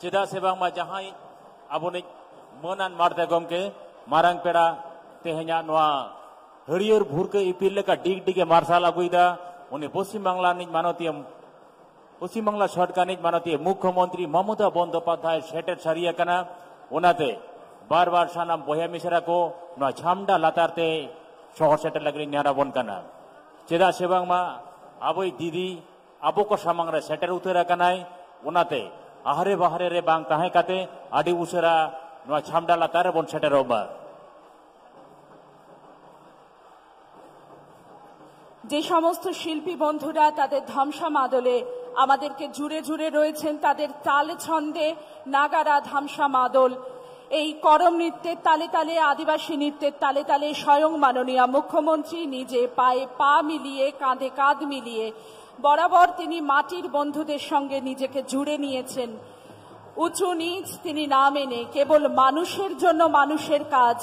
चेदा से बांगमा जहां आबोनिक मोनान मारते गमके मारंग पेड़ा तेहना नवा हरियर भुरके इपिल लेका डिग डिगे मार्शाल अगुइदा उनी पश्चिम बांगला निज मानतीय पश्चिम बांगला सरकार निज मानतीय मुख्यमंत्री ममता बंदोपाध्याय सेटेर सारिया कना उनाते बार बार सानाम बया मिसरा को नवा छामडा लातारते शहर सेटेर लगरी न्याराबन कना चेदा से बांगमा आबोई दीदी आबो को सामांगरे सेटेर उतरा कनाय उनाते आहारे बाहारे रे बांग ताहे काते आदि उसरा नवा छामडा लातारे बन सेटेर ओबा যে সমস্ত শিল্পী বন্ধুরা তাদের ধামসা মাদলে আমাদেরকে জুড়ে জুড়ে রয়েছেন তাদের তালে ছন্দে নাগারা ধামসা মাদল এই করম নৃত্যের তালে তালে আদিবাসী নৃত্যের তালে তালে স্বয়ং মাননীয় মুখ্যমন্ত্রী নিজে পায়ে পা মিলিয়ে কাঁধে কাঁধ মিলিয়ে বরাবর তিনি মাটির বন্ধুদের সঙ্গে নিজেকে জুড়ে নিয়েছেন উঁচু নিচ তিনি না মেনে কেবল মানুষের জন্য মানুষের কাজ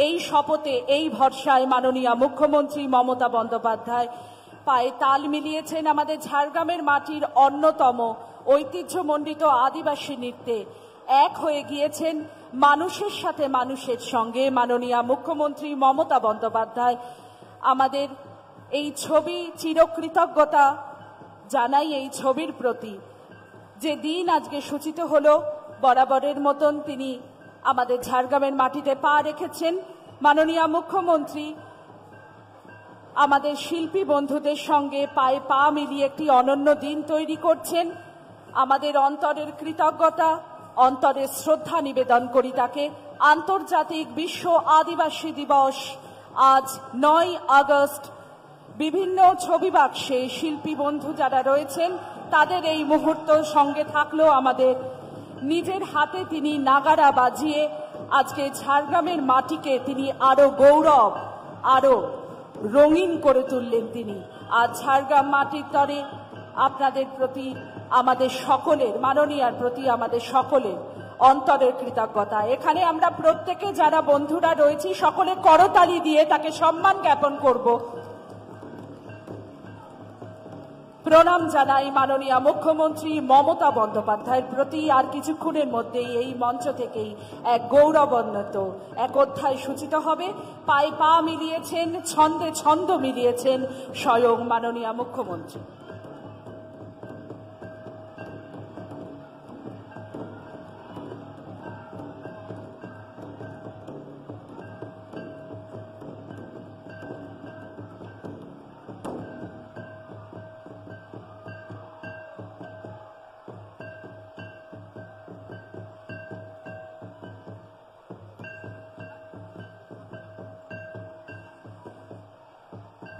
এই শপথে এই ভরসায় মাননীয় মুখ্যমন্ত্রী মমতা বন্দ্যোপাধ্যায় পায়ে তাল মিলিয়েছেন আমাদের ঝাড়গ্রামের মাটির অন্যতম ঐতিহ্যমণ্ডিত আদিবাসী নৃত্যে এক হয়ে গিয়েছেন মানুষের সাথে মানুষের সঙ্গে মাননীয় মুখ্যমন্ত্রী মমতা বন্দ্যোপাধ্যায় আমাদের এই ছবি চিরকৃতজ্ঞতা জানাই এই ছবির প্রতি যে দিন আজকে সূচিত হলো বরাবরের মতন তিনি আমাদের ঝাড়গ্রামের মাটিতে পা রেখেছেন মাননীয় মুখ্যমন্ত্রী আমাদের শিল্পী বন্ধুদের সঙ্গে পায়ে পা মিলিয়ে একটি অনন্য দিন তৈরি করছেন আমাদের অন্তরের কৃতজ্ঞতা অন্তরের শ্রদ্ধা নিবেদন করি তাকে আন্তর্জাতিক বিশ্ব আদিবাসী দিবস আজ 9 আগস্ট বিভিন্ন ছবি বাক্সে শিল্পী বন্ধু যারা রয়েছেন তাদের এই মুহূর্ত সঙ্গে থাকলেও আমাদের নিজের হাতে তিনি নাগারা বাজিয়ে আজকে ঝাড়গ্রামের মাটিকে তিনি আরো গৌরব আরো রঙিন করে তুললেন তিনি আজ ঝাড়গ্রাম মাটির তরে আপনাদের প্রতি আমাদের সকলের মাননীয়ার প্রতি আমাদের সকলের অন্তরের কৃতজ্ঞতা এখানে আমরা প্রত্যেকে যারা বন্ধুরা রয়েছি সকলে করতালি দিয়ে তাকে সম্মান জ্ঞাপন করব প্রণাম জানাই মাননীয় মুখ্যমন্ত্রী মমতা বন্দ্যোপাধ্যায়ের প্রতি আর কিছুক্ষণের মধ্যেই এই মঞ্চ থেকেই এক গৌরবান্বিত এক অধ্যায় সূচিত হবে পায়ে পা মিলিয়েছেন ছন্দে ছন্দ মিলিয়েছেন স্বয়ং মাননীয় মুখ্যমন্ত্রী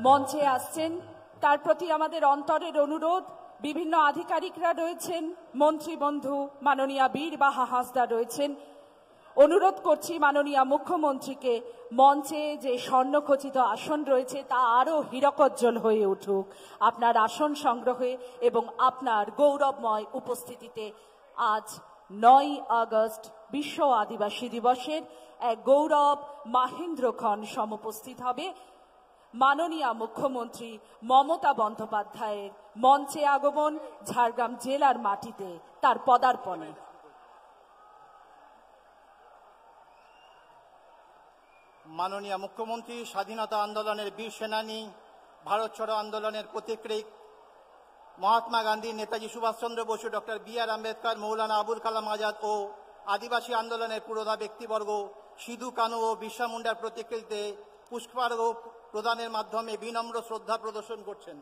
মঞ্চে আসছেন তার প্রতি আমাদের অন্তরের অনুরোধ বিভিন্ন আধিকারিকরা রয়েছেন মন্ত্রী বন্ধু মাননীয় বীর বাহা হাসদা রয়েছেন অনুরোধ করছি মাননীয় মুখ্যমন্ত্রীকে মঞ্চে যে স্বর্ণখচিত আসন রয়েছে তা আরো হীরকজ্জ্বল হয়ে উঠুক আপনার আসন সংগ্রহে এবং আপনার গৌরবময় উপস্থিতিতে আজ 9 আগস্ট বিশ্ব আদিবাসী দিবসের এক গৌরব মাহেন্দ্রক্ষণ সমুপস্থিত হবে মাননীয় মুখ্যমন্ত্রী মমতা বন্দ্যোপাধ্যায়ের মঞ্চে আগমন ঝাড়গ্রাম জেলার মাটিতে তার পদার্পণে মাননীয় মুখ্যমন্ত্রী স্বাধীনতা আন্দোলনের বীর সেনানী ভারত ছাড়ো আন্দোলনের পথিকৃৎ মহাত্মা গান্ধী নেতাজি সুভাষচন্দ্র বসু ডক্টর বি.আর. আম্বেদকর মৌলানা আবুল কালাম আজাদ ও আদিবাসী আন্দোলনের পুরোধা ব্যক্তিবর্গ সিধু কানু ও বিরসা মুন্ডার প্রতিকৃতিতে পুষ্পার্ঘ্য প্রদানের মাধ্যমে বিনম্র শ্রদ্ধা প্রদর্শন করছেন।